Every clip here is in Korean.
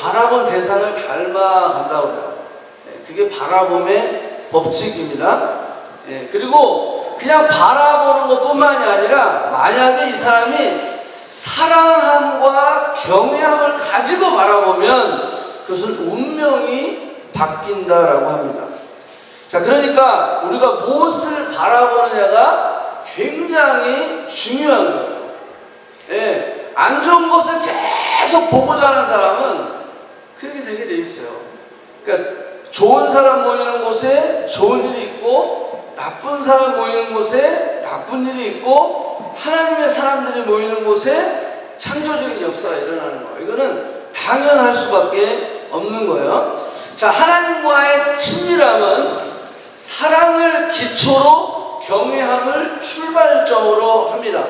바라본 대상을 닮아간다고 그래요. 그게 바라봄의 법칙입니다. 그리고 그냥 바라보는 것뿐만이 아니라 만약에 이 사람이 사랑함과 경외함을 가지고 바라보면 그것은 운명이 바뀐다라고 합니다. 자, 그러니까 우리가 무엇을 바라보느냐가 굉장히 중요한 거예요. 안 좋은 것을 계속 보고자 하는 사람은 그렇게 되게 돼 있어요. 그러니까 좋은 사람 모이는 곳에 좋은 일이 있고, 나쁜 사람 모이는 곳에 나쁜 일이 있고, 하나님의 사람들이 모이는 곳에 창조적인 역사가 일어나는 거예요. 이거는 당연할 수밖에 없는 거예요. 자, 하나님과의 친밀함은 사랑을 기초로 경외함을 출발점으로 합니다.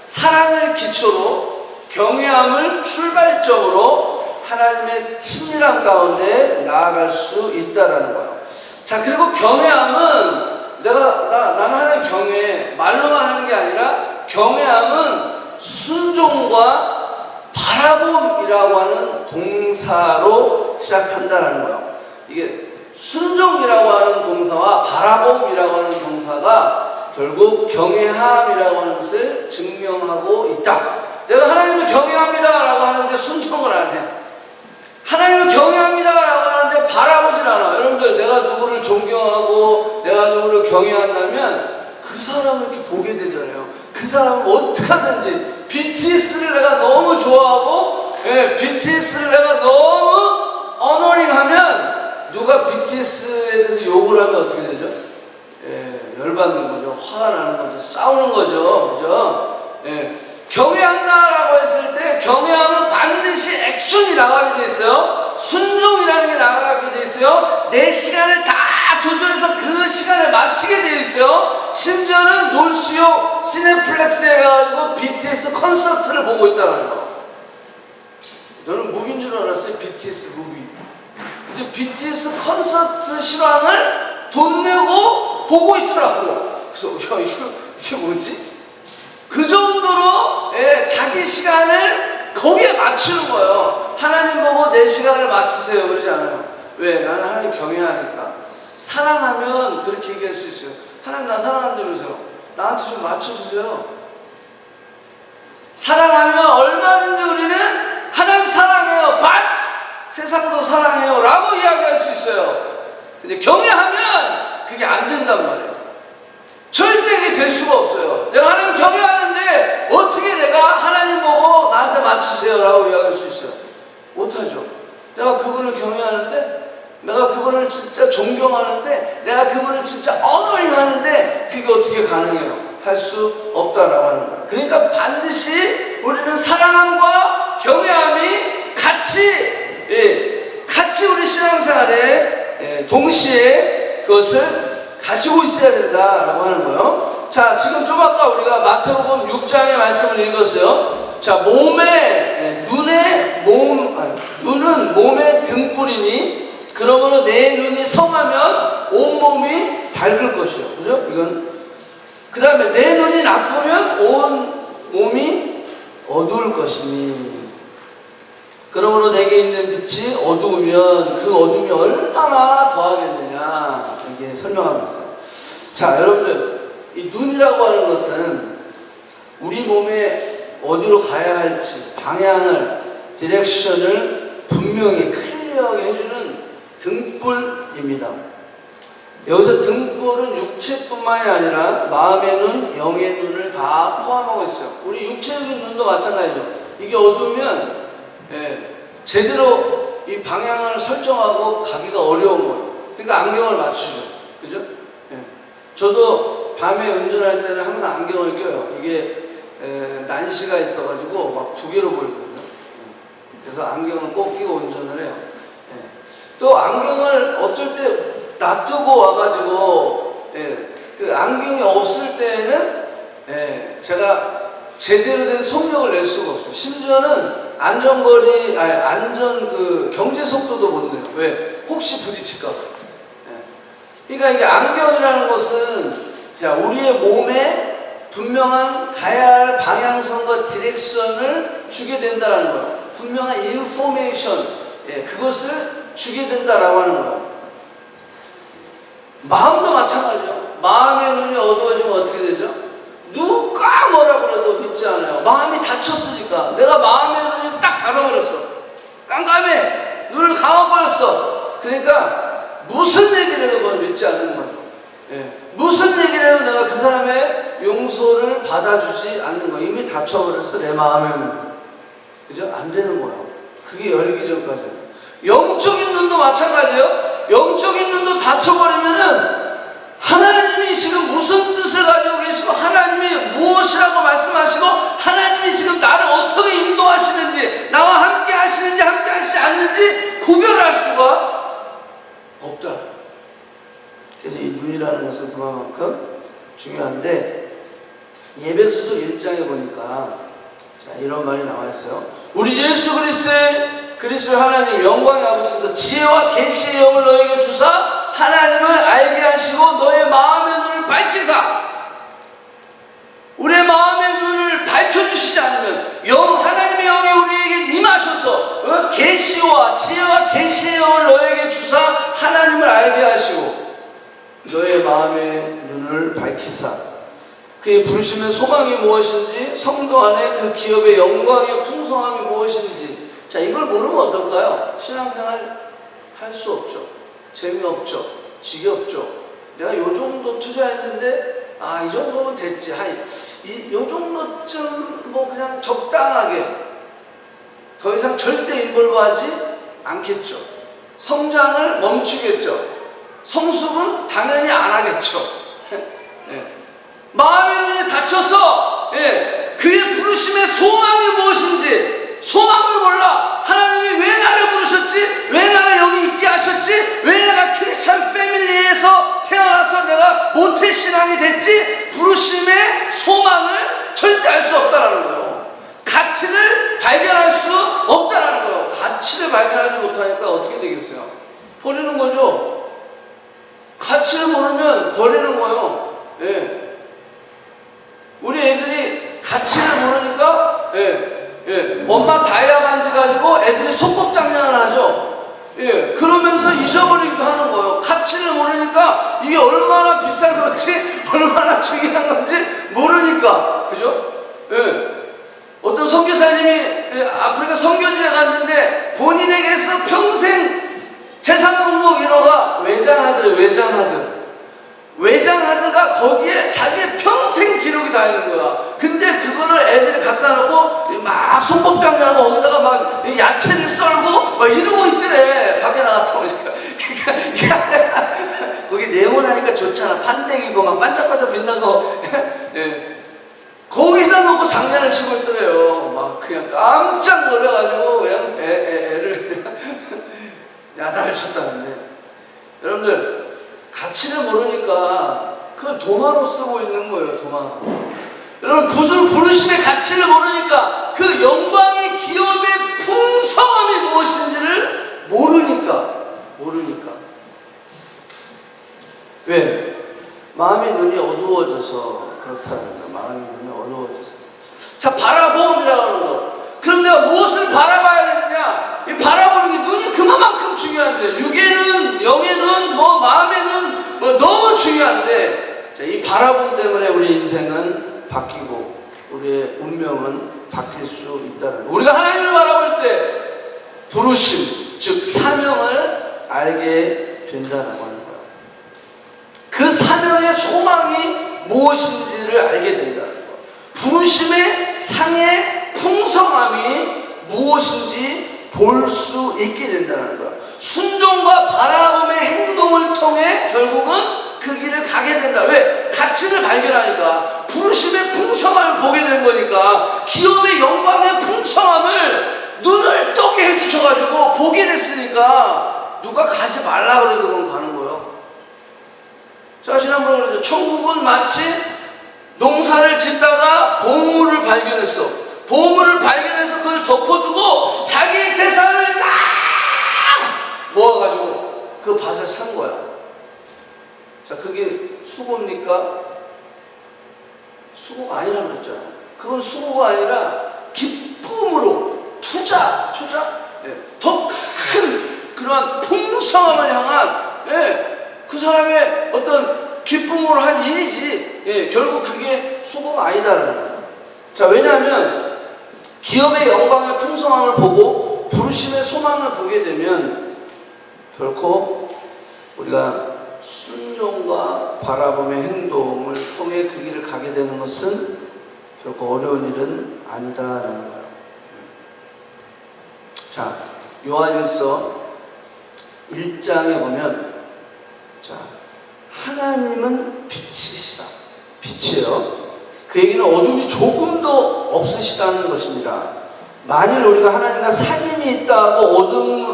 사랑을 기초로 경외함을 출발점으로 하나님의 친밀함 가운데 나아갈 수 있다라는 거예요. 자, 그리고 경외함은 나는 하나님 경외해 말로만 하는 게 아니라 경외함은 순종과 바라봄이라고 하는 동사로 시작한다라는 거예요. 이게 순종이라고 하는 동사와 바라봄이라고 하는 동사가 결국 경외함이라고 하는 것을 증명하고 있다. 내가 하나님을 경외합니다 라고 하는데 순종을 안 해. 하나님을 경외합니다 라고 하는데 바라보질 않아. 여러분들, 내가 누구를 존경하고 내가 누구를 경외한다면 그 사람을 이렇게 보게 되잖아요. 그 사람을 어떻게 하든지, BTS를 내가 너무 좋아하고 BTS를 내가 너무 어너링하면 누가 BTS에 대해서 욕을 하면 어떻게 되죠? 열받는 거죠. 화가 나는 거죠. 싸우는 거죠. 그죠? 경외한다라고 했을 때 경외함은 반드시 액션이 나가게 돼 있어요. 순종이라는 게 나가게 돼 있어요. 내 시간을 다 조절해서 그 시간에 맞추게 돼 있어요. 심지어는 놀수용 시네플렉스에 가가지고 BTS 콘서트를 보고 있다는 거. 저는 무비인 줄 알았어요. BTS 무비. 근데 BTS 콘서트 실황을 돈 내고 보고 있더라고요. 그래서 이게 뭐지? 그 정도로 자기 시간을 거기에 맞추는 거예요. 하나님 보고 내 시간을 맞추세요 그러지 않아요. 왜? 나는 하나님 경외하니까. 사랑하면 그렇게 얘기할 수 있어요. 하나님 나 사랑한다면서요. 나한테 좀 맞춰주세요. 사랑하면 얼마든지 우리는 하나님 사랑해요. but 세상도 사랑해요 라고 이야기할 수 있어요. 근데 경외하면 그게 안 된단 말이에요. 절대 그게 될 수가 없어요. 내가 하나님 경외하는데 어떻게 내가 하나님 보고 나한테 맞추세요 라고 이야기할 수 있어요? 못하죠. 내가 그분을 경외하는데, 내가 그분을 진짜 존경하는데, 내가 그분을 진짜 어너링하는데 그게 어떻게 가능해요? 할 수 없다라고 하는 거예요. 그러니까 반드시 우리는 사랑함과 경외함이 같이 우리 신앙생활에 동시에 그것을 가지고 있어야 된다라고 하는 거예요. 자, 지금 좀 아까 우리가 마태복음 6장의 말씀을 읽었어요. 자, 눈은 몸의 등불이니 그러므로 내 눈이 성하면 온 몸이 밝을 것이요. 그죠? 이건. 그 다음에 내 눈이 나쁘면 온 몸이 어두울 것이니 그러므로 내게 있는 빛이 어두우면 그 어둠이 얼마나 더하겠느냐, 이게 설명하고 있어요. 자, 여러분들, 이 눈이라고 하는 것은 우리 몸에 어디로 가야 할지 방향을, 디렉션을 분명히 클리어하게 해주는 등불입니다. 여기서 등불은 육체뿐만이 아니라 마음의 눈, 영의 눈을 다 포함하고 있어요. 우리 육체적인 눈도 마찬가지죠. 이게 어두우면 제대로 이 방향을 설정하고 가기가 어려운 거예요. 그러니까 안경을 맞추죠. 그죠? 저도 밤에 운전할 때는 항상 안경을 껴요. 이게 난시가 있어가지고 막 두 개로 보이거든요. 그래서 안경을 꼭 끼고 운전을 해요. 또 안경을 어쩔 때 놔두고 와가지고 그 안경이 없을 때는 제가 제대로 된 속력을 낼 수가 없어요. 심지어는 안전 경제 속도도 못 내요. 왜? 혹시 부딪힐까봐. 그러니까 이게 안경이라는 것은 우리의 몸에 분명한 가야 할 방향성과 디렉션을 주게 된다는 거예요. 분명한 인포메이션, 그것을 주게 된다라고 하는 거예요. 마음도 마찬가지죠. 마음의 눈이 어두워지면 어떻게 되죠? 누가 뭐라 그래도 믿지 않아요. 마음이 닫혔으니까. 내가 마음의 눈이 딱 닫아버렸어. 깜깜해. 눈을 감아버렸어. 그러니까 무슨 얘기를 해도 그걸 믿지 않는 거죠. 무슨 얘기를 해도 내가 그 사람의 용서를 받아주지 않는 거예요. 이미 닫혀버렸어. 내 마음의 문. 그죠? 안 되는 거예요. 그게 열리기 전까지. 영적인 눈도 마찬가지예요. 영적인 눈도 닫혀버리면은 하나님이 지금 무슨 뜻을 가지고 계시고 하나님이 무엇이라고 말씀하시고 하나님이 지금 나를 어떻게 인도하시는지 나와 함께 하시는지 함께 하시지 않는지 구별할 수가 없다. 그래서 이 눈이라는 것은 그만큼 중요한데 예배소서 1장에 보니까 자, 이런 말이 나와 있어요. 우리 예수 그리스도의 하나님 영광의 아버지께서 지혜와 계시의 영을 너에게 주사 하나님을 알게 하시고 너의 마음의 눈을 밝히사. 우리의 마음의 눈을 밝혀주시지 않으면 하나님의 영이 우리에게 임하셔서 계시와 지혜와 계시의 영을 너에게 주사 하나님을 알게 하시고 너의 마음의 눈을 밝히사. 그의 부르심의 소망이 무엇인지 성도 안에 그 기업의 영광의 풍성함이 무엇인지. 자, 이걸 모르면 어떨까요? 신앙생활 할 수 없죠. 재미없죠. 지겹죠. 내가 요 정도 투자했는데 이 정도면 됐지. 요 정도쯤 뭐 그냥 적당하게 더 이상 절대 인볼브하지 않겠죠. 성장을 멈추겠죠. 성숙은 당연히 안 하겠죠. 마음의 눈이 닫혀서 그의 부르심의 소망이 무엇인지 소망을 몰라. 하나님이 왜 나를 부르셨지? 왜 나를 여기 있게 하셨지? 왜 내가 크리스찬 패밀리에서 태어나서 내가 모태신앙이 됐지? 부르심의 소망을 절대 알 수 없다라는 거예요. 가치를 발견할 수 없다라는 거예요. 가치를 발견하지 못하니까 어떻게 되겠어요? 버리는 거죠. 가치를 모르면 버리는 거예요. 우리 애들이 가치를 모르니까 엄마 다이아반지 가지고 애들이 소꿉장난을 하죠. 그러면서 잊어버리기도 하는 거예요. 가치를 모르니까 이게 얼마나 비싼 건지 얼마나 중요한 건지 모르니까. 그죠? 어떤 선교사님이 아프리카 선교지에 갔는데 본인에게서 평생 재산 목록 1호가 외장하드가 거기에 자기의 평생 기록이 다 있는 거야. 근데 그거를 애들이 갖다 놓고 막 손꼽장난하고 거기다가 막 야채를 썰고 막 이러고 있더래. 밖에 나갔다 오니까. 그러니까 거기 네모나니까 좋잖아. 판때기고 막 반짝반짝 빛난 거. 거기다 놓고 장난을 치고 있더래요. 막 그냥 깜짝 놀라가지고 그냥 애를 야단을 쳤다는데. 여러분들 가치를 모르니까 그 도마로 쓰고 있는 거예요. 도마. 여러분 부르심의 가치를 모르니까 그 영광의 기업의 풍성함이 무엇인지를 모르니까 왜? 마음의 눈이 어두워져서 그렇다는 거예요. 마음의 눈이 어두워져서. 자, 바라보음이라고 하는 거. 그럼 내가 무엇을 바라봐야 되느냐? 이 바라보는 게 눈이 그만큼 중요한데 육의 영의 눈, 마음의 눈 너무 중요한데 자, 이 바라봄 때문에 우리 인생은 바뀌고 우리의 운명은 바뀔 수 있다는 거예요. 우리가 하나님을 바라볼 때 부르심, 즉 사명을 알게 된다는 거예요. 그 사명의 소망이 무엇인지를 알게 된다는 거예요. 부르심의 상의 풍성함이 무엇인지 볼 수 있게 된다는 거예요. 순종과 바라봄의 행동을 통해 결국은 그 길을 가게 된다. 왜? 가치를 발견하니까 부르심의 풍성함을 보게 된 거니까 기업의 영광의 풍성함을 눈을 뜨게 해주셔가지고 보게 됐으니까 누가 가지 말라 그래도 그건 가는 거예요. 제가 지난번에 그랬죠. 천국은 마치 농사를 짓다가 보물을 발견했어. 보물을 발견해서 그걸 덮어두고 자기의 재산을 다 모아가지고 그 밭을 산 거야. 자, 그게 수고입니까? 수고가 아니라고 그랬잖아요. 그건 수고가 아니라 기쁨으로 투자. 더 큰 그러한 풍성함을 향한 그 사람의 어떤 기쁨으로 한 일이지 결국 그게 수고가 아니다라는 거예요. 자, 왜냐하면 기업의 영광의 풍성함을 보고 부르심의 소망을 보게 되면 결코 우리가 순종과 바라봄의 행동을 통해 그 길을 가게 되는 것은 결코 어려운 일은 아니다라는 거예요. 자, 요한일서 1장에 보면 자, 하나님은 빛이시다. 빛이에요. 그 얘기는 어둠이 조금도 없으시다는 것입니다. 만일 우리가 하나님과 사귐이 있다고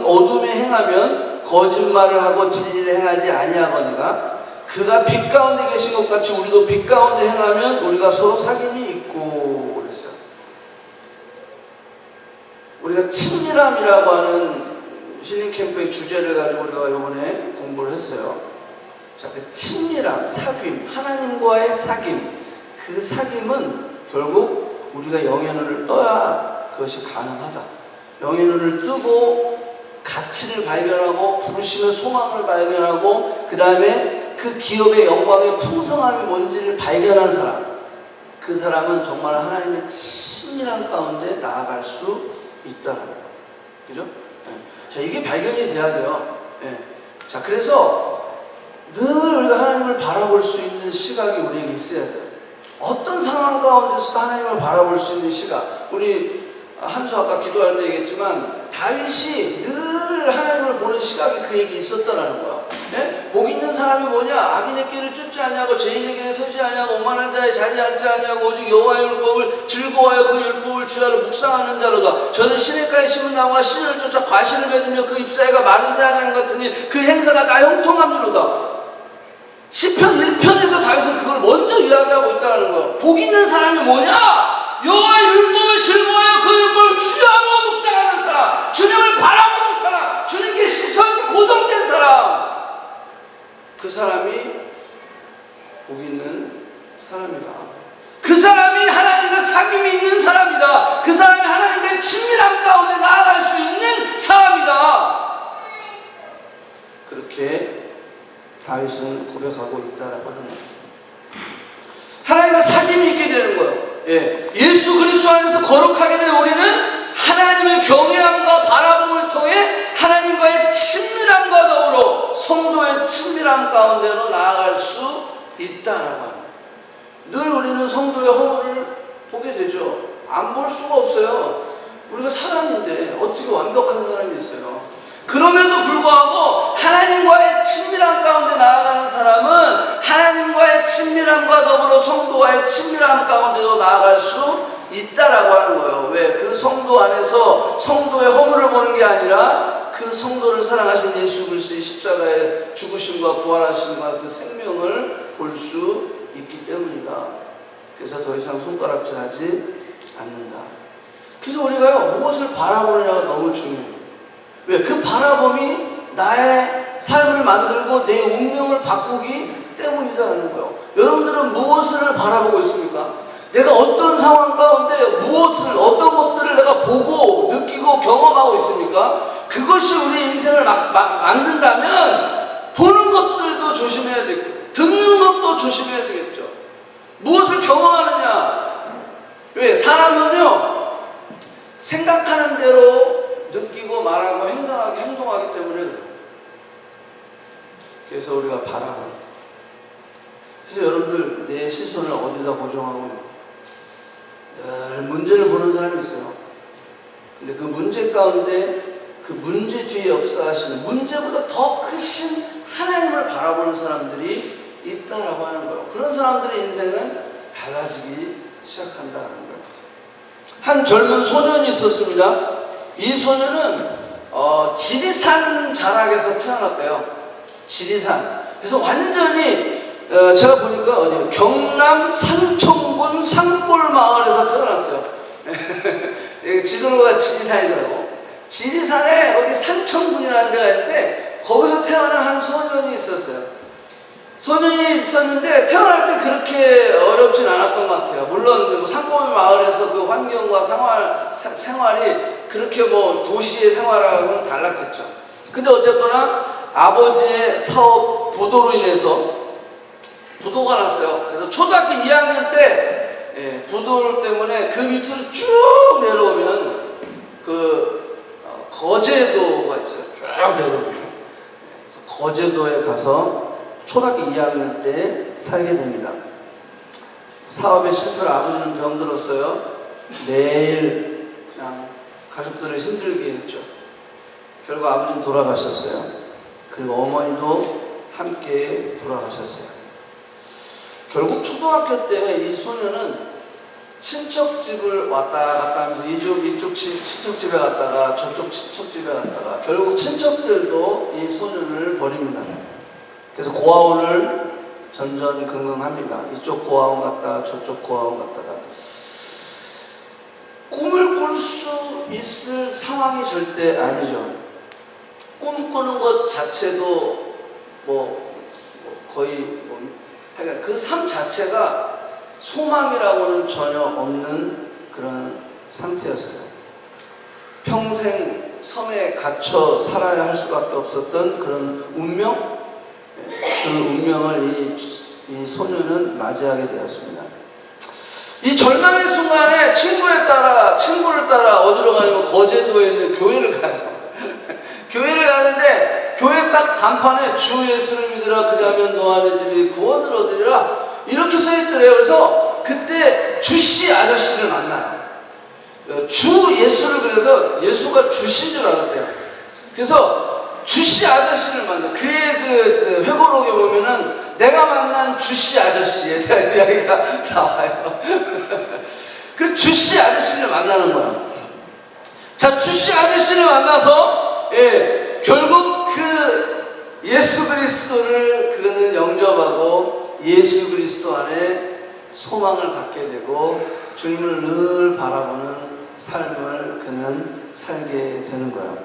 어둠에 행하면 거짓말을 하고 진리를 행하지 아니하거니와 그가 빛 가운데 계신 것 같이 우리도 빛 가운데 행하면 우리가 서로 사귐이 있고 그랬어요. 우리가 친밀함이라고 하는 힐링 캠프의 주제를 가지고 우리가 이번에 공부를 했어요. 자, 그 친밀함, 사귐, 하나님과의 사귐, 그 사귐은 결국 우리가 영의 눈을 떠야 그것이 가능하다. 영의 눈을 뜨고 가치를 발견하고 부르심의 소망을 발견하고 그 다음에 그 기업의 영광의 풍성함이 뭔지를 발견한 사람, 그 사람은 정말 하나님의 친밀한 가운데 나아갈 수 있다는 거예요. 그죠? 자, 이게 발견이 돼야 돼요. 자, 그래서 늘 우리가 하나님을 바라볼 수 있는 시각이 우리에게 있어야 돼요. 어떤 상황 가운데서도 하나님을 바라볼 수 있는 시각. 우리 한수 아까 기도할 때 얘기했지만 다윗이 늘 하나님을 보는 시각이 그에게 있었다는 거야. 복 있는 사람이 뭐냐? 악인의 길을 쫓지 아니하고 죄인의 길에 서지 아니하고 오만한 자의 자리에 앉지 아니하고 오직 여호와의 율법을 즐거워하여 그 율법을 주야로 묵상하는 자로다. 저는 시냇가에 심은 나무가 신을 쫓아 과실을 맺으며 그 잎사귀가 마르지 아니하는 것 같으니 그 행사가 다 형통함이로다. 시편 1편에서 다윗은 그걸 먼저 이야기하고 있다는 거예요. 복 있는 사람이 뭐냐? 여호와의 율법을 즐거워하여 그 율법을 주야로 묵상하는 사람, 주님을 바라보는 사람, 주님께 시선이 고정된 사람, 그 사람이 복 있는 사람이다. 그 사람이 하나님과 사귐이 있는 사람이다. 그 사람이 하나님과의 친밀함 가운데 나아갈 수 있는 사람이다. 그렇게 다윗은 고백하고 있다라고 하는 거예요. 하나님과 사귐이 있게 되는 거예요. 예수 그리스도 안에서 거룩하게 된 우리는 하나님의 경외함과 바라봄을 통해 하나님과의 친밀함과 더불어 성도의 친밀함 가운데로 나아갈 수 있다라고 합니다. 늘 우리는 성도의 허물을 보게 되죠. 안 볼 수가 없어요. 우리가 사람인데 어떻게 완벽한 사람이 있어요. 그럼에도 불구하고 하나님과의 친밀함 가운데 나아가는 사람은 하나님과의 친밀함과 더불어 성도와의 친밀함 가운데도 나아갈 수 있다라고 하는 거예요. 왜? 그 성도 안에서 성도의 허물을 보는 게 아니라 그 성도를 사랑하신 예수 그리스도의 십자가의 죽으심과 부활하심과 그 생명을 볼 수 있기 때문이다. 그래서 더 이상 손가락질하지 않는다. 그래서 우리가요, 무엇을 바라보느냐가 너무 중요해요. 왜? 그 바라봄이 나의 삶을 만들고 내 운명을 바꾸기 때문이다라는 거예요. 여러분들은 무엇을 바라보고 있습니까? 내가 어떤 상황 가운데 어떤 것들을 내가 보고 느끼고 경험하고 있습니까? 그것이 우리 인생을 만든다면 보는 것들도 조심해야 되고 듣는 것도 조심해야 되겠죠. 무엇을 경험하느냐? 왜? 사람은요, 생각하는 대로 느끼고 말하고 행동하기 때문에 그래요. 그래서 우리가 바라봐요. 그래서 여러분들 내 시선을 어디다 고정하고 늘 문제를 보는 사람이 있어요. 근데 그 문제 가운데 그 문제 뒤에 역사하시는 문제보다 더 크신 하나님을 바라보는 사람들이 있다라고 하는 거예요. 그런 사람들의 인생은 달라지기 시작한다는 거예요. 한 젊은 소년이 있었습니다. 이 소년은 지리산 자락에서 태어났대요. 지리산. 그래서 완전히 제가 보니까 어디 경남 산청군 산골 마을에서 태어났어요. 지도로가 지리산이더라고. 지리산에 어디 산청군이라는 데가 있는데 거기서 태어난 한 소년이 있었어요. 소년이 있었는데 태어날 때 그렇게 어렵진 않았던 것 같아요. 물론 산골 마을에서 그 환경과 생활이 그렇게 도시의 생활하고는 달랐겠죠. 근데 어쨌거나 아버지의 사업 부도로 인해서 부도가 났어요. 그래서 초등학교 2학년 때 부도 때문에 그 밑으로 쭉 내려오면 거제도가 있어요. 쭉 내려오면. 그래서 거제도에 가서 초등학교 2학년 때 살게 됩니다. 사업에 실패를 아버지는 병들었어요. 매일 그냥 가족들을 힘들게 했죠. 결국 아버지는 돌아가셨어요. 그리고 어머니도 함께 돌아가셨어요. 결국 초등학교 때 이 소녀는 친척집을 왔다 갔다 하면서 이쪽 친척집에 갔다가 저쪽 친척집에 갔다가 결국 친척들도 이 소년을 버립니다. 그래서 고아원을 전전긍긍합니다. 이쪽 고아원 갔다가 저쪽 고아원 갔다가 꿈을 꿀 수 있을 상황이 절대 아니죠. 꿈꾸는 것 자체도 거의 그러니까 그 삶 자체가 소망이라고는 전혀 없는 그런 상태였어요. 평생 섬에 갇혀 살아야 할 수밖에 없었던 그런 운명, 그 운명을 이 소녀는 맞이하게 되었습니다. 이 절망의 순간에 친구를 따라 어디로 가냐면 거제도에 있는 교회를 가요. 교회를 가는데 교회 딱 간판에 주 예수를 믿으라 그리하면 너 안의 집이 구원을 얻으리라 이렇게 써있더래요. 그래서 그때 주씨 아저씨를 만나요. 주 예수를 그래서 예수가 주신 줄 알았대요. 그래서 주씨 아저씨를 만나. 그의 그 회고록에 보면은 내가 만난 주씨 아저씨에 대한 이야기가 나와요. 그 주씨 아저씨를 만나는 거예요. 자, 주씨 아저씨를 만나서 결국 그 예수 그리스도를 그는 영접하고 예수 그리스도 안에 소망을 갖게 되고 주님을 늘 바라보는 삶을 그는 살게 되는 거예요.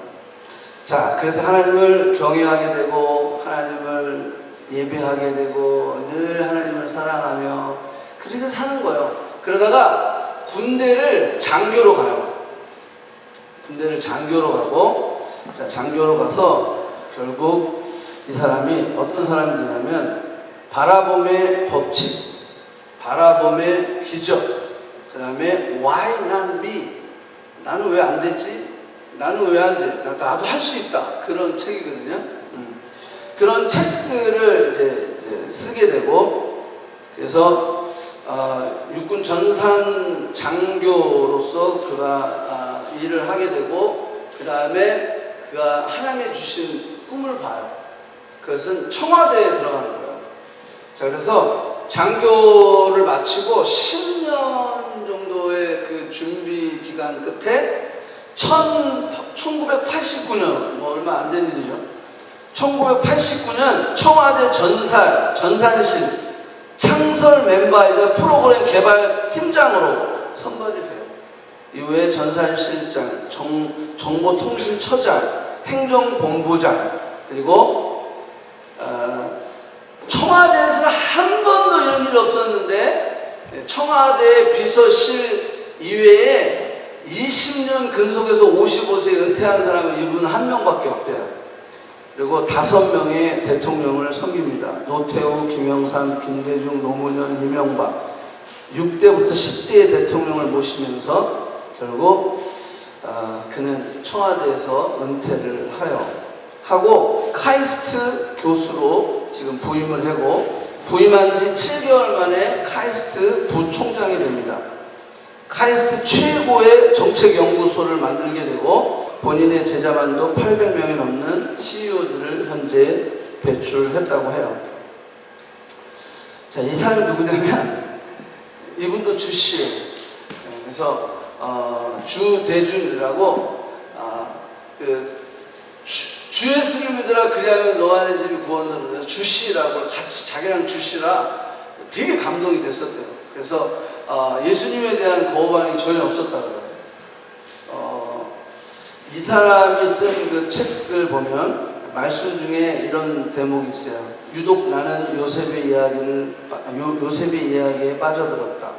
자, 그래서 하나님을 경외하게 되고 하나님을 예배하게 되고 늘 하나님을 사랑하며 그렇게 사는 거예요. 그러다가 군대를 장교로 가요. 군대를 장교로 가고 자, 장교로 가서 결국 이 사람이 어떤 사람이 되냐면 바라봄의 법칙, 바라봄의 기적, 그 다음에 Why not me? 나는 왜 안 됐지? 나는 왜 안 돼? 나도 할 수 있다. 그런 책이거든요. 그런 책들을 이제 쓰게 되고 그래서 육군 전산 장교로서 그가 일을 하게 되고 그 다음에 그가 하나님의 주신 꿈을 봐요. 그것은 청와대에 들어가는 거예요. 자, 그래서 장교를 마치고 10년 정도의 그 준비 기간 끝에 1989년, 얼마 안 된 일이죠. 1989년 청와대 전산실 창설 멤버이자 프로그램 개발 팀장으로 선발이 돼요. 이후에 전산실장, 정보통신처장, 행정본부장, 그리고 청와대에서는 한 번도 이런 일이 없었는데 청와대 비서실 이외에 20년 근속해서 55세에 은퇴한 사람은 이분 한 명밖에 없대요. 그리고 5명의 대통령을 섬깁니다. 노태우, 김영삼, 김대중, 노무현, 이명박 6대부터 10대의 대통령을 모시면서 결국 그는 청와대에서 은퇴를 하고 카이스트 교수로 지금 부임을 하고 부임한 지 7개월 만에 카이스트 부총장이 됩니다. 카이스트 최고의 정책연구소를 만들게 되고 본인의 제자만도 800명이 넘는 CEO들을 현재 배출했다고 해요. 자, 이 사람이 누구냐면 이분도 주씨예요. 그래서 주대준이라고 주 예수를 믿으라 그리하면 너 안의 집이 구원을 얻으라 주씨라고 같이 자기랑 주씨라 되게 감동이 됐었대요. 그래서 예수님에 대한 거부반응이 전혀 없었다고 그래요. 이 사람이 쓴 그 책을 보면 말씀 중에 이런 대목이 있어요. 유독 나는 요셉의 이야기에 빠져들었다.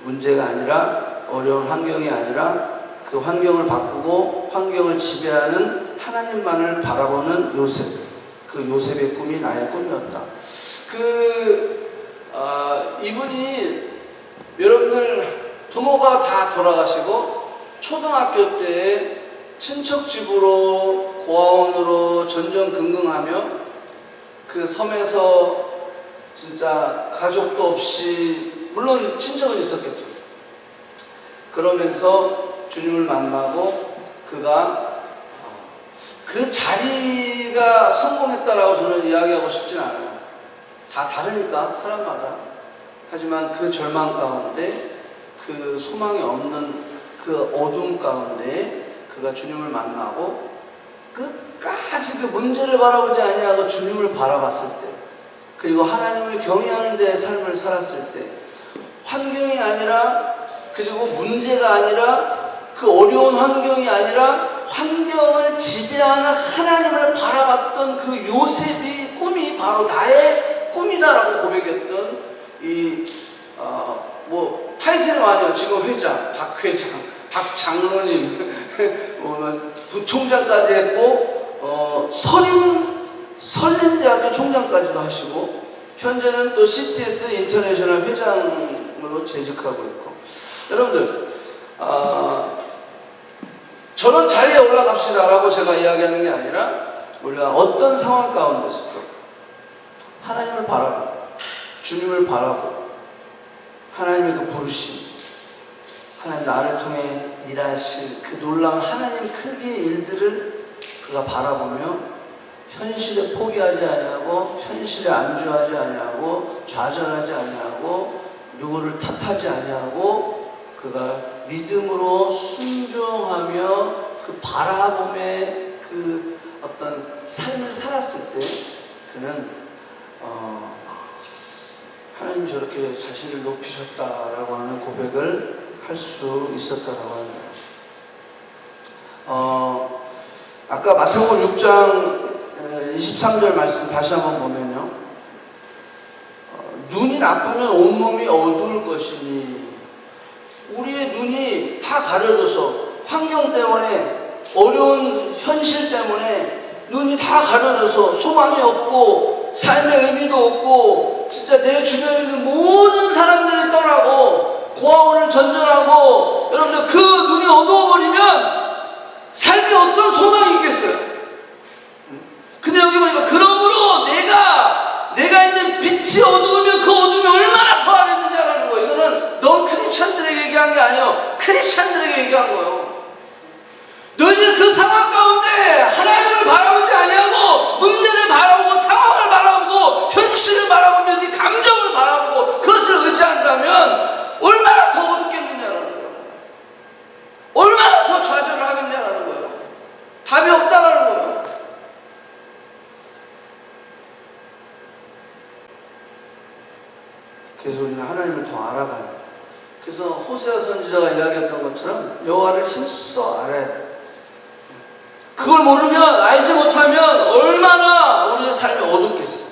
문제가 아니라 어려운 환경이 아니라 그 환경을 바꾸고 환경을 지배하는 하나님만을 바라보는 요셉. 그 요셉의 꿈이 나의 꿈이었다. 이분이 여러분들 부모가 다 돌아가시고 초등학교 때 친척 집으로 고아원으로 전전긍긍하며 그 섬에서 진짜 가족도 없이, 물론 친척은 있었겠죠. 그러면서 주님을 만나고 그가 그 자리가 성공했다라고 저는 이야기하고 싶진 않아요. 다 다르니까 사람마다. 하지만 그 절망 가운데, 그 소망이 없는 그 어둠 가운데 그가 주님을 만나고 끝까지 그 문제를 바라보지 아니하고 주님을 바라봤을 때, 그리고 하나님을 경외하는 자의 삶을 살았을 때, 환경이 아니라, 그리고 문제가 아니라, 그 어려운 환경이 아니라 환경을 지배하는 하나님을 바라봤던 그 요셉이 꿈이 바로 나의 꿈이다라고 고백했던 타이틀이 많아요. 지금 회장, 박 회장, 박 장로님, 부총장까지 했고, 설린대학교 총장까지도 하시고, 현재는 또 CTS 인터내셔널 회장으로 재직하고 있고. 여러분들, 저런 자리에 올라갑시다라고 제가 이야기하는 게 아니라, 우리가 어떤 상황 가운데서도 하나님을 바라보고, 주님을 바라보고, 하나님의 그 부르심, 하나님 나를 통해 일하실 그 놀라운 하나님 크기의 일들을 그가 바라보며 현실에 포기하지 아니하고, 현실에 안주하지 아니하고, 좌절하지 아니하고, 누구를 탓하지 아니하고, 그가 믿음으로 순종하며 그 바라봄의 그 어떤 삶을 살았을 때, 그는 하나님이 저렇게 자신을 높이셨다라고 하는 고백을 할 수 있었다라고 합니다. 아까 마태복음 6장 23절 말씀 다시 한번 보면요. 눈이 나쁘면 온몸이 어두울 것이니, 우리의 눈이 다 가려져서 환경 때문에, 어려운 현실 때문에 눈이 다 가려져서 소망이 없고 삶의 의미도 없고, 진짜 내 주변에 있는 모든 사람들이 떠나고 고아원을 전전하고, 여러분들 그 눈이 어두워버리면 삶에 어떤 소망이 있겠어요? 근데 여기 보니까 그러므로 내가 있는 빛이 어두우면 그 어둠이 얼마나 더하겠느냐라는 거예요. 이거는 넌 크리스찬들에게 얘기한 게 아니에요. 크리스찬들에게 얘기한 거예요. 너희들 그 상황 가운데 하나님을 바라보지 아니하고 문제를 바라보고 상황을 바라보고 현실을 바라보며 네 감정을 바라보고 그것을 의지한다면 얼마나 더 어둡겠느냐라는 거예요. 얼마나 더 좌절을 하겠냐라는 거예요. 답이 없다라는 거예요. 그래서 우리는 하나님을 더 알아가요. 그래서 호세아 선지자가 이야기했던 것처럼 여호와를 힘써 알아야 돼요. 그걸 모르면, 알지 못하면 얼마나 우리의 삶이 어둡겠어요.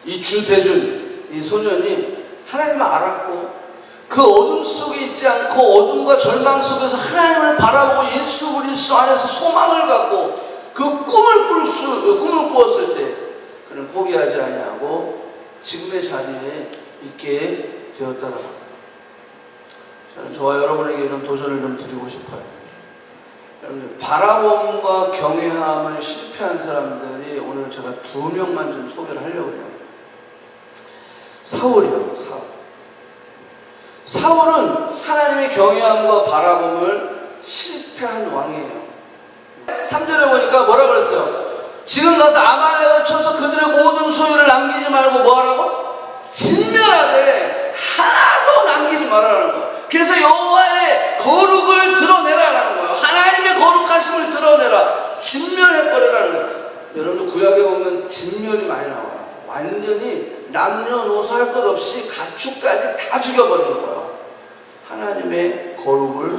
이 주대준, 이 소년이 하나님을 알았고, 그 어둠 속에 있지 않고 어둠과 절망 속에서 하나님을 바라보고 예수 그리스도 안에서 소망을 갖고 그 꿈을 꾸었을 때 그는 포기하지 아니하고 지금의 자리에 있게 되었다라고 합니다. 저는 저와 여러분에게 이런 도전을 좀 드리고 싶어요. 여러분, 바라봄과 경외함을 실패한 사람들이 오늘 제가 2명만 좀 소개를 하려고 해요. 사울이요, 사울은 하나님의 경외함과 바라봄을 실패한 왕이에요. 3절에 보니까 뭐라 그랬어요? 지금 가서 아말렉을 쳐서 그들의 모든 소유를 남기지 말고 뭐 하라고? 진멸하되 하나도 남기지 말라는 거예요. 그래서 여호와의 거룩을 드러내라라는 거예요. 하나님의 거룩하심을 드러내라. 진멸해버리라는 거예요. 여러분들 구약에 보면 진멸이 많이 나와요. 완전히 남녀노소 할 것 없이 가축까지 다 죽여버리는 거예요. 하나님의 거룩을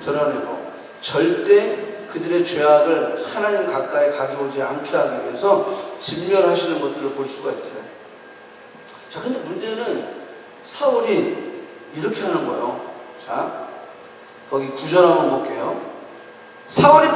드러내고 절대 그들의 죄악을 하나님 가까이 가져오지 않게 하기 위해서 진멸하시는 것들을 볼 수가 있어요. 자, 근데 문제는 사울이 이렇게 하는 거예요. 자, 거기 9절 한번 볼게요. 사울과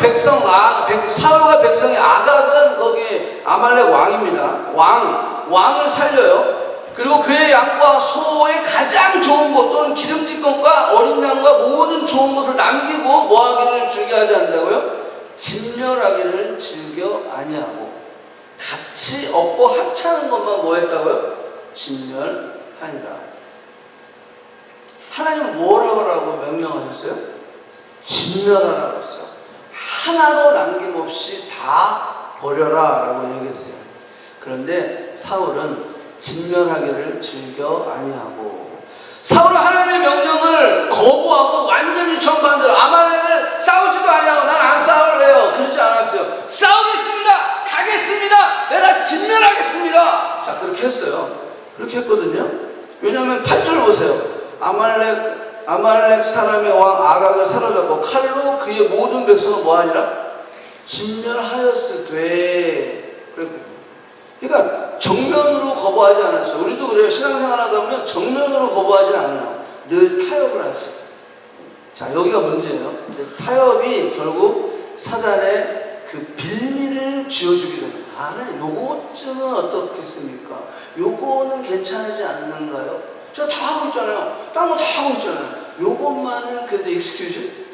백성이 아각은 거기 아말렉 왕입니다. 왕을 살려요. 그리고 그의 양과 소의 가장 좋은 것 또는 기름진 것과 어린 양과 모든 좋은 것을 남기고 뭐하기를 즐겨하지 않는다고요? 진멸하기를 즐겨 아니하고 같이 얻고 합치는 것만 뭐 했다고요? 진멸하니라. 하나님은 뭐라고 명령하셨어요? 진멸하라고 했어요. 하나도 남김없이 다 버려라 라고 얘기했어요. 그런데 사울은 진멸하기를 즐겨 아니하고, 사울은 하나님의 명령을 거부하고 완전히 정반대로 아말렉을 싸우지도 아니하고 난 안 싸울래요 그러지 않았어요. 싸우겠습니다, 가겠습니다, 내가 진멸하겠습니다. 자, 그렇게 했어요. 그렇게 했거든요. 왜냐하면 8절 보세요. 아말렉 사람의 왕 아각을 사로잡고 칼로 그의 모든 백성을 뭐하니라? 진멸하였으되. 그러니까 정면으로 거부하지 않았어요. 우리도 그래요. 신앙생활 하다 보면 정면으로 거부하지 않아요. 늘 타협을 하세요. 자, 여기가 문제예요. 타협이 결국 사단의 그 빌미를 쥐어주게 되는 거예요. 요것쯤은 어떻겠습니까? 요거는 괜찮지 않는가요? 저 다 하고 있잖아요. 딴 거 다 하고 있잖아요. 요것만은 그래도 익스큐즈?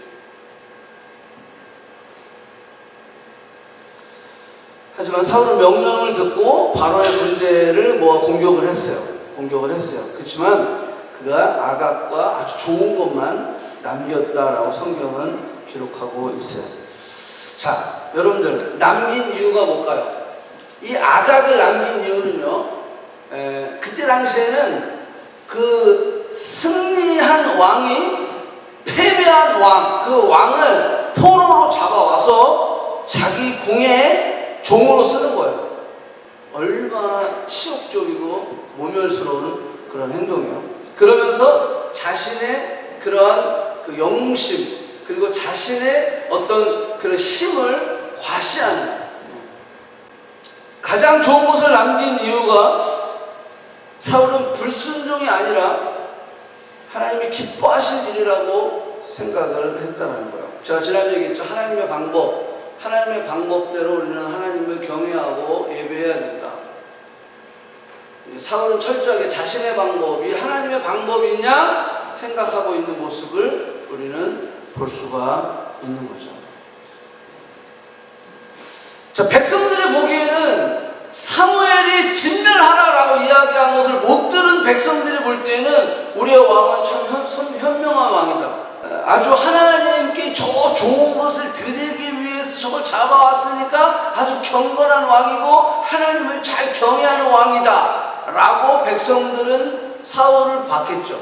하지만 사울은 명령을 듣고 바로의 군대를 공격을 했어요. 그렇지만 그가 아각과 아주 좋은 것만 남겼다라고 성경은 기록하고 있어요. 자, 여러분들 남긴 이유가 뭘까요? 이 아각을 남긴 이유는요, 그때 당시에는 그 승리한 왕이 패배한 그 왕을 포로로 잡아와서 자기 궁에 종으로 쓰는 거예요. 얼마나 치욕적이고 모멸스러운 그런 행동이에요. 그러면서 자신의 그러한 그 영웅심 그리고 자신의 어떤 그런 힘을 과시하는, 가장 좋은 것을 남긴 이유가 사울은 불순종이 아니라 하나님이 기뻐하신 일이라고 생각을 했다는 거예요. 제가 지난주에 얘기했죠. 하나님의 방법대로 우리는 하나님을 경외하고 예배해야 된다. 사울은 철저하게 자신의 방법이 하나님의 방법이냐 생각하고 있는 모습을 우리는 볼 수가 있는 거죠. 자, 백성들이 보기에는 사무엘이 진멸하라라고 이야기한 것을 못 들은 백성들이 볼 때는 우리의 왕은 참 현명한 왕이다. 아주 하나님께 저 좋은 것을 드리기 위해서 저걸 잡아왔으니까 아주 경건한 왕이고 하나님을 잘 경외하는 왕이다 라고 백성들은 사울을 봤겠죠.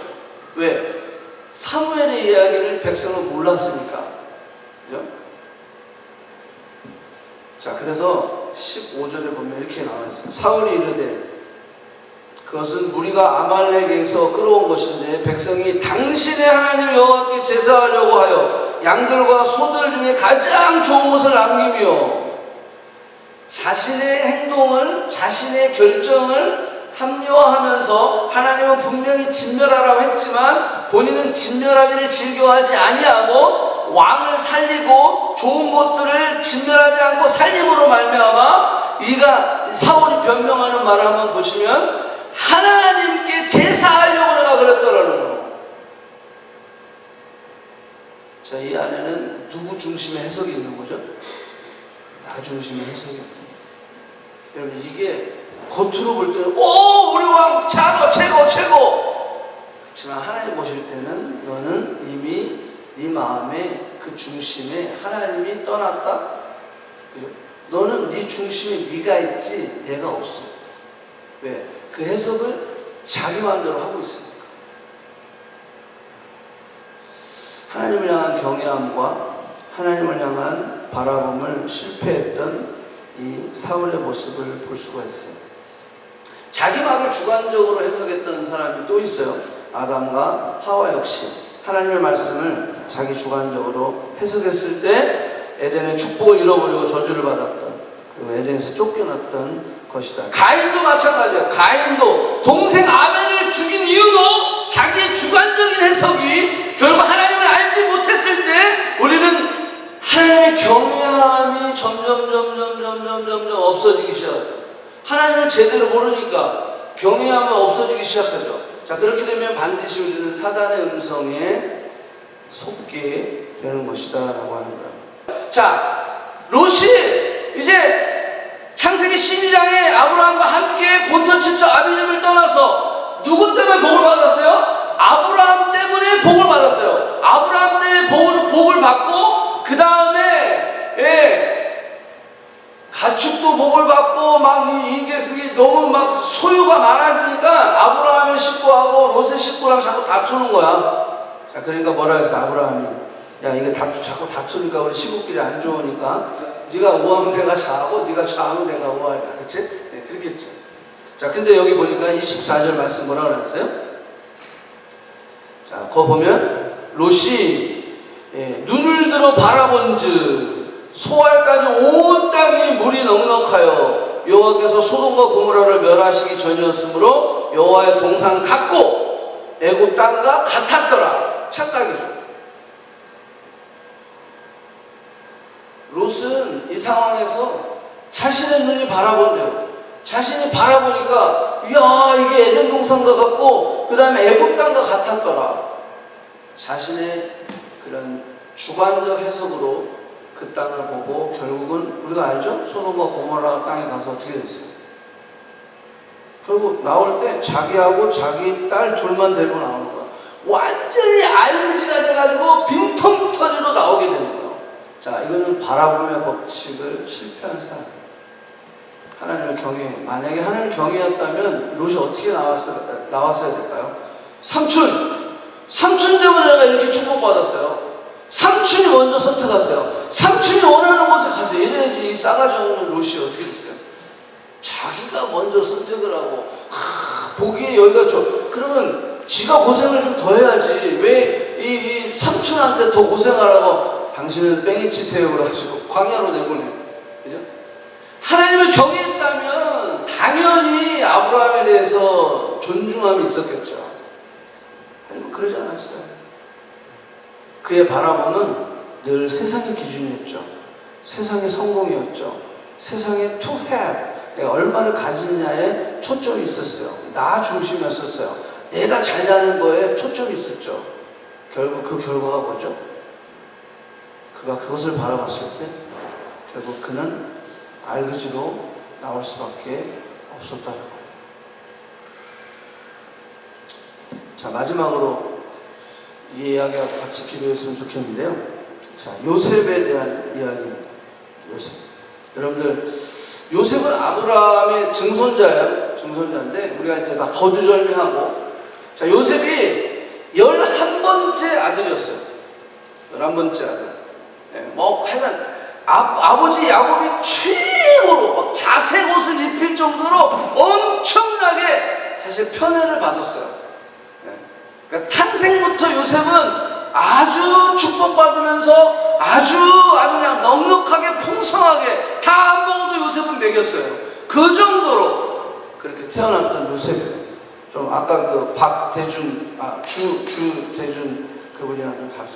왜? 사무엘의 이야기를 백성은 몰랐으니까. 그죠? 자, 그래서 15절에 보면 이렇게 나와 있어요. 사울이 이르되 그것은 무리가 아말렉에서 끌어온 것인데 백성이 당신의 하나님 여호와께 제사하려고 하여 양들과 소들 중에 가장 좋은 것을 남기며, 자신의 행동을 자신의 결정을 합리화하면서 하나님은 분명히 진멸하라고 했지만 본인은 진멸하기를 즐겨하지 아니하고 왕을 살리고 좋은 것들을 진멸하지 않고 살림으로 말미암아 사울이 변명하는 말을 한번 보시면 하나님께 제사하려고 내가 그랬더라는 거예요. 자, 이 안에는 누구 중심의 해석이 있는 거죠? 나 중심의 해석이 있는 거예요. 여러분, 이게 겉으로 볼 때는 우리 왕 최고 그렇지만 하나님 보실 때는 너는 이미 네 마음의 그 중심에 하나님이 떠났다. 너는 네 중심에 네가 있지 내가 없어. 왜? 그 해석을 자기 마음대로 하고 있으니까. 하나님을 향한 경외함과 하나님을 향한 바라봄을 실패했던 이 사울의 모습을 볼 수가 있어요. 자기 마음을 주관적으로 해석했던 사람이 또 있어요. 아담과 하와 역시 하나님의 말씀을 자기 주관적으로 해석했을 때 에덴의 축복을 잃어버리고 저주를 받았던, 그리고 에덴에서 쫓겨났던 것이다. 가인도 마찬가지예요. 가인도 동생 아벨을 죽인 이유도 자기의 주관적인 해석이 결국 하나님을 알지 못했을 때 우리는 하나님의 경외함이 점점 없어지기 시작해요. 하나님을 제대로 모르니까 경외함은 없어지기 시작하죠. 자, 그렇게 되면 반드시 우리는 사단의 음성에 속게 되는 것이다 라고 합니다. 자, 롯이 이제 창세기 12장에 아브라함과 함께 본토 친척 아비집을 떠나서 누구 때문에 복을 받았어요? 아브라함 때문에 복을 받았어요. 아브라함 때문에 복을 받고 그 다음에 가축도 복을 받고 막 이게 너무 막 소유가 많아지니까 아브라함의 식구하고 롯의 식구랑 자꾸 다투는 거야. 자, 그러니까 뭐라 해서 아브라함이 야, 이게 자꾸 다투니까 우리 시국끼리 안 좋으니까 네가 우하면 내가 좌하고 네가 좌하면 내가 우하리라. 그치? 네, 그렇게 했죠. 자, 근데 여기 보니까 24절 말씀 뭐라고 그랬어요? 자, 그거 보면 롯이 눈을 들어 바라본즉 소알까지 온 땅이 물이 넉넉하여 여호와께서 소돔과 고모라를 멸하시기 전이었으므로 여호와의 동산 같고 애굽 땅과 같았더라. 착각이죠. 롯은 이 상황에서 자신의 눈이 바라본대요. 자신이 바라보니까 이야, 이게 에덴 동산과 같고 그 다음에 애굽 땅과 같았더라. 자신의 그런 주관적 해석으로 그 땅을 보고 결국은 우리가 알죠? 소돔과 고모라 땅에 가서 어떻게 됐어요? 결국 나올 때 자기하고 자기 딸 둘만 데리고 나오는 거야. 완전히 알미지가 돼가지고 빈통터리로 나오게 되는 거예요. 자, 이거는 바라봄의 법칙을 실패한 사람. 하나님을 경외. 만약에 하나님을 경외였다면 롯이 어떻게 나왔어야 될까요? 삼촌 때문에 내가 이렇게 축복받았어요. 삼촌이 먼저 선택하세요. 삼촌이 원하는 곳에 가세요. 이래야지 이 싸가지 없는 롯이 어떻게 됐어요? 자기가 먼저 선택을 하고 보기에 여기가 그러면 지가 고생을 좀 더 해야지. 왜 이 삼촌한테 더 고생하라고 당신은 뺑이 치세요 그러시고 광야로 내보내. 그죠? 하나님을 경외했다면 당연히 아브라함에 대해서 존중함이 있었겠죠. 하지만 그러지 않았어요. 그의 바라보는 늘 세상의 기준이었죠. 세상의 성공이었죠. 세상의 to have, 내가 얼마를 가지느냐에 초점이 있었어요. 나 중심이었었어요. 내가 잘나는 거에 초점이 있었죠. 결국 그 결과가 뭐죠? 그가 그것을 바라봤을 때 결국 그는 알그지로 나올 수밖에 없었다는 거예요. 자, 마지막으로 이 이야기하고 같이 기도했으면 좋겠는데요. 자, 요셉에 대한 이야기입니다. 요셉. 여러분들, 요셉은 아브라함의 증손자인데 우리가 이제 다 거두절미하고, 자, 요셉이 11번째 아들이었어요. 11번째 아들. 네, 하여간 아버지 야곱이 최고로 막 자색 옷을 입힐 정도로 엄청나게 사실 편애를 받았어요. 네. 그러니까 탄생부터 요셉은 아주 축복받으면서 아주 그냥 넉넉하게 풍성하게 다 안 먹어도 요셉은 먹였어요. 그 정도로 그렇게 태어났던 요셉. 좀 아까 그 박대준, 주대준 그분이랑 좀 다르죠.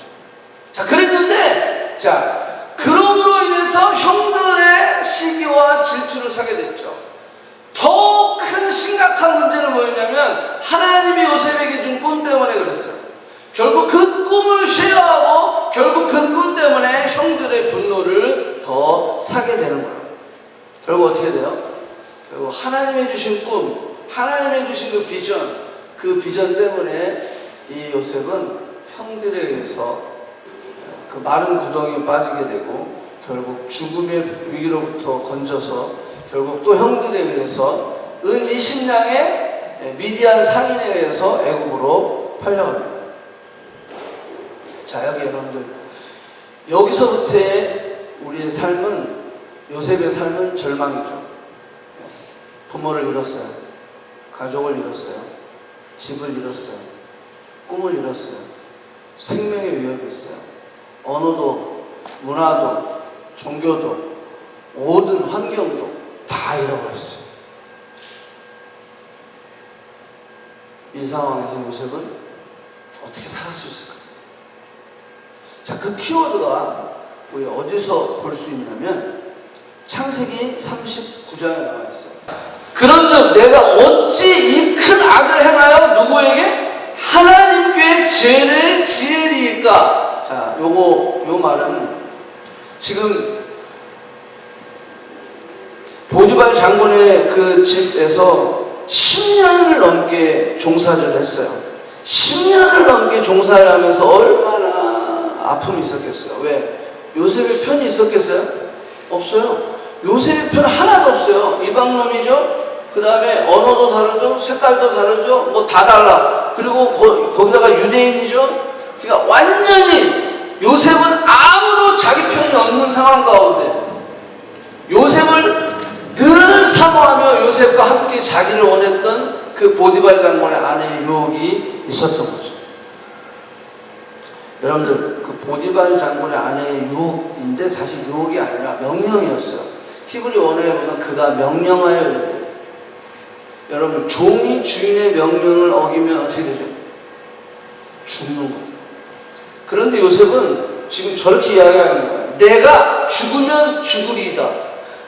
자, 그랬는데, 자, 그럼으로 인해서 형들의 시기와 질투를 사게 됐죠. 더 큰 심각한 문제는 뭐였냐면 하나님이 요셉에게 준 꿈 때문에 그랬어요. 결국 그 꿈을 쉐어하고 결국 그 꿈 때문에 형들의 분노를 더 사게 되는 거예요. 결국 어떻게 돼요? 결국 하나님이 주신 꿈, 하나님이 주신 그 비전 때문에 이 요셉은 형들에 의해서 그 마른 구덩이에 빠지게 되고 결국 죽음의 위기로부터 건져서 결국 또 형들에 의해서 은 20냥의 미디안 상인에 의해서 애굽으로 팔려갑니다. 자, 여기 여러분들, 여기서부터의 우리의 삶은, 요셉의 삶은 절망이죠. 부모를 잃었어요. 가족을 잃었어요. 집을 잃었어요. 꿈을 잃었어요. 생명의 위협이 있어요. 언어도, 문화도, 종교도, 모든 환경도 다 잃어버렸어요. 이 상황에서 요셉은 어떻게 살을 수 있을까? 자, 그 키워드가 우리 어디서 볼 수 있냐면 창세기 39장에 나와 있어요. 그런즉 내가 어찌 이 큰 악을 행하여 누구에게? 하나님께 죄를 지으리이까. 자, 요 말은 지금 보디발 장군의 그 집에서 10년을 넘게 종사를 했어요. 10년을 넘게 종사를 하면서 얼마나 아픔이 있었겠어요. 왜? 요셉의 편이 있었겠어요? 없어요. 요셉의 편 하나도 없어요. 이방놈이죠. 그 다음에 언어도 다르죠. 색깔도 다르죠. 뭐 다 달라. 그리고 거기다가 유대인이죠. 그러니까 완전히 요셉은 아무도 자기 편이 없는 상황 가운데 요셉을 늘 사모하며 요셉과 함께 자기를 원했던 그 보디발 장군의 아내의 유혹이 있었던 거죠. 여러분들, 그 보디발 장군의 아내의 유혹인데 사실 유혹이 아니라 명령이었어요. 히브리 원어에 보면 그가 명령하여 이르되. 여러분, 종이 주인의 명령을 어기면 어떻게 되죠? 죽는 거예요. 그런데 요셉은 지금 저렇게 이야기하는 거예요. 내가 죽으면 죽으리이다.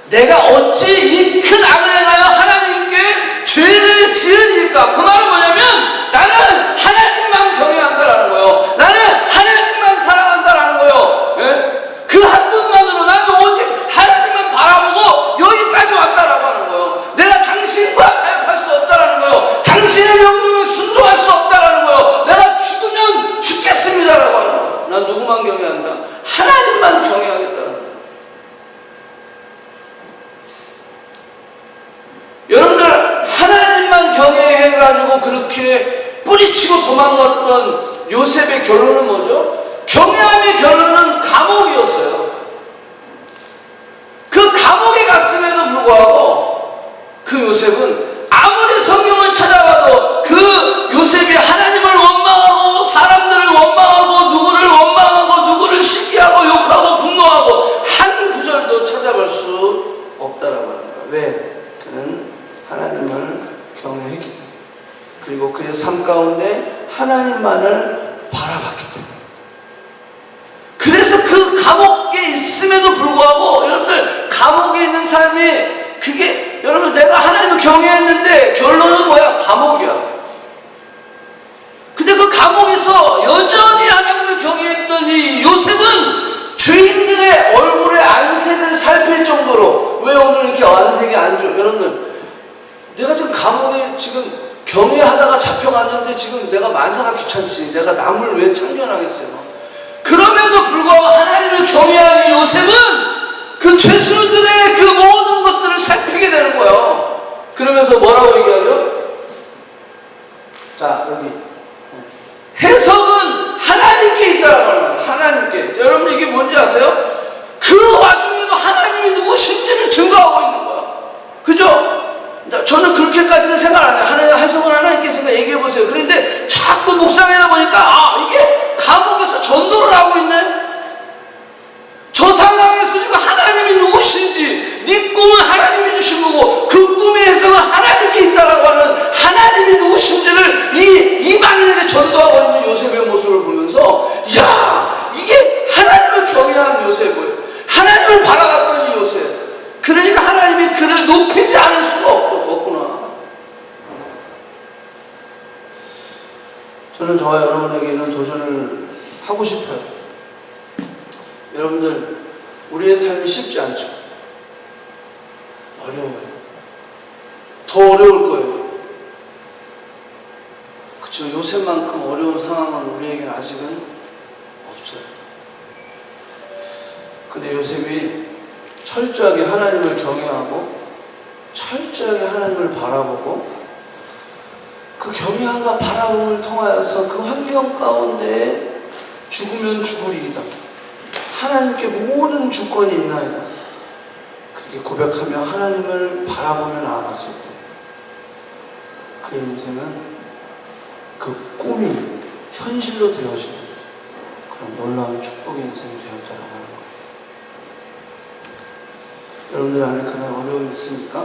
내가 어찌 이 큰 악을 행하여 하나님께 죄를 지으리까? 그 말은 뭐냐면 나는 하나님만 경외한다라는 거예요. 나는 하나님만 사랑한다라는 거예요. 예? 그 한 분만으로 나는 오직 하나님만 바라보고 여기까지 왔다라고 하는 거예요. 내가 당신과 타협할 수 없다라는 거예요. 당신의 명령에 순종할 수 없다라는 거예요. 내가 죽으면 죽겠습니다라고 하는 거예요. 난 누구만 경외한다? 하나님만 경외하겠다라는 거예요. 여러분들, 하나님만 경외해가지고 그렇게 뿌리치고 도망갔던 요셉의 결론은 뭐죠? 경외함의 결론은 감옥이었어요. 그 감옥에 갔음에도 불구하고 그 요셉은 아무리 성경을 찾아봐도 그 요셉이 하나님을 원망하고 사람들을 원망하고 누구를 원망하고 누구를 시기하고 욕하고 분노하고 한 구절도 찾아볼 수 없다라고 합니다. 왜? 그는 하나님을 경외했기 때문에, 그리고 그의 삶 가운데 하나님만을 바라봤기 때문에. 그래서 그 감옥에 있음에도 불구하고 여러분들, 감옥에 있는 삶이 그게 여러분 내가 하나님을 경외했는데 결론은 뭐야? 감옥이야. 근데 그 감옥에서 여전히 하나님을 경외했던 이 요셉은 죄인들의 얼굴의 안색을 살필 정도로, 왜 오늘 이렇게 안색이 안 좋아? 여러분들, 내가 지금 감옥에 지금 경외하다가 잡혀갔는데 지금 내가 만사가 귀찮지. 내가 남을 왜 참견하겠어요? 그럼에도 불구하고 하나님을 경외하는 요셉은 그 죄수들의 그 모든 것들을 살피게 되는 거예요. 그러면서 뭐라고 얘기하죠? 자, 여기 해석은 하나님께 있다라고 합니다. 하나님께. 여러분, 이게 뭔지 아세요? 그 와중에도 하나님이 누구신지를 증거하고 있는 거야. 그죠? 저는 그렇게까지는 생각 안 해요. 하나님 해석은 하나님께서 얘기해 보세요. 그런데 자꾸 묵상하다 보니까 이게 감옥에서 전도를 하고 있네. 저 상황에서 지금 하나님이 누구신지, 네 꿈은 하나님이 주신 거고 그 꿈의 해석은 하나님께 있다라고 하는 하나님이 누구신지를 이 이방인에게 전도하고 있는 요셉의 모습을 보면서, 야, 이게 하나님을 경외한 요셉이에요. 하나님을 바라봤던 이 요셉. 그러니까 하나님이 그를 높이지 않을 수가 없구나. 저는 저와 여러분에게는 도전을 하고 싶어요. 여러분들, 우리의 삶이 쉽지 않죠. 어려워요. 더 어려울 거예요. 그렇죠. 요셉만큼 어려운 상황은 우리에게는 아직은 없어요. 근데 요셉이 철저하게 하나님을 경외하고 철저하게 하나님을 바라보고 그 경외함과 바라봄을 통하여서 그 환경 가운데 죽으면 죽으리이다. 하나님께 모든 주권이 있나이다. 그렇게 고백하며 하나님을 바라보며 나아갔을 때 그의 인생은 그 꿈이 현실로 되어지는 그런 놀라운 축복의 인생이 되었다라고 하는 거예요. 여러분들 안에 그런 어려움이 있습니까?